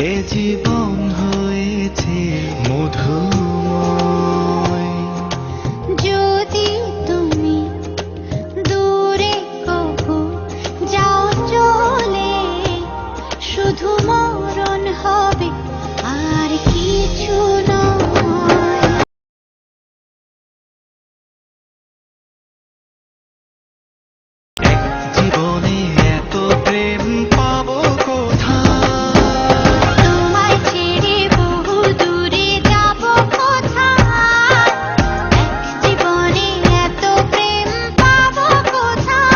এ জীবন হয়েছে মধুময়। যদি তুমি দূরে কবু যাও চলে, শুধু মরণ হবে আর কিছু নয়। এক জীবনে এত প্রেম পাবো কোথায়? তোমায় ছেড়ে বহু দূরে যাব কোথায়? এক জীবনে এত প্রেম পাবো কোথায়?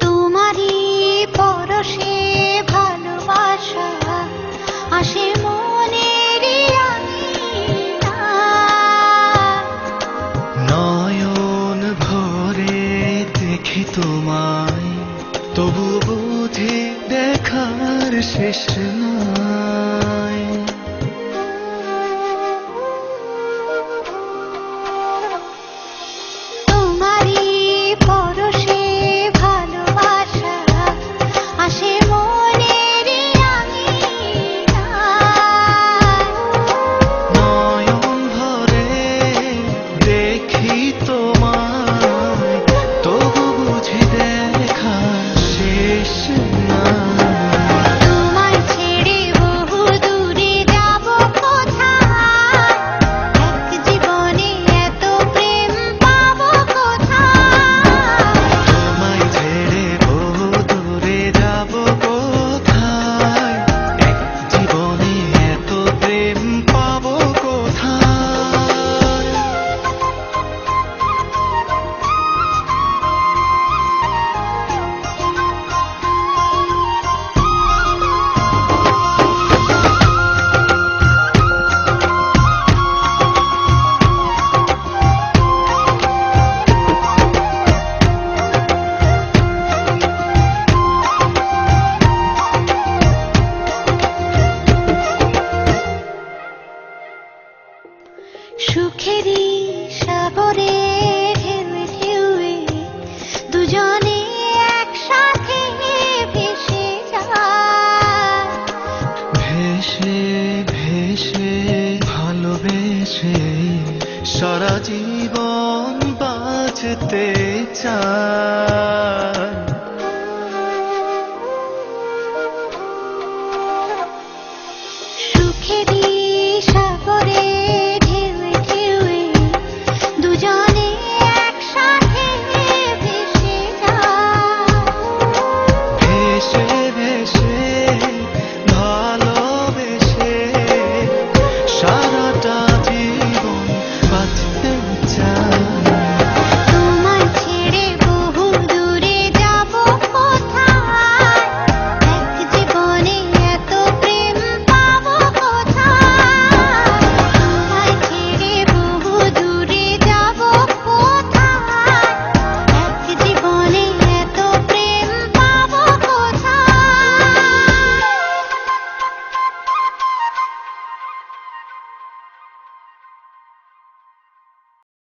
তোমারই পরশে ভালোবাসা আসে মনের আঙিনায়। নয়ন ভরে দেখি তোমায়, তবু বুঝি দেখার শেষ নাই। তোমারই পরশে ভালোবাসা আসে মনের আঙিনায়। নয়ন ভরে দেখি তোমায়, তবু বুঝি দেখার শেষ নাই। তোমায় ছেড়ে বহু দূরে যাব কোথায়? এক জীবনে এত প্রেম পাবো কোথায়? তোমায় ছেড়ে বহু দূরে যাব কোথায়? এক জীবনে এত প্রেম পাবো কোথায়? সুখেরই সাগরে ঢেউয়ে ঢেউয়ে দুজনে একসাথে ভেসে যায়। ভেসে ভেসে ভালোবেসে সারা জীবন বাঁচতে চায়। সুখের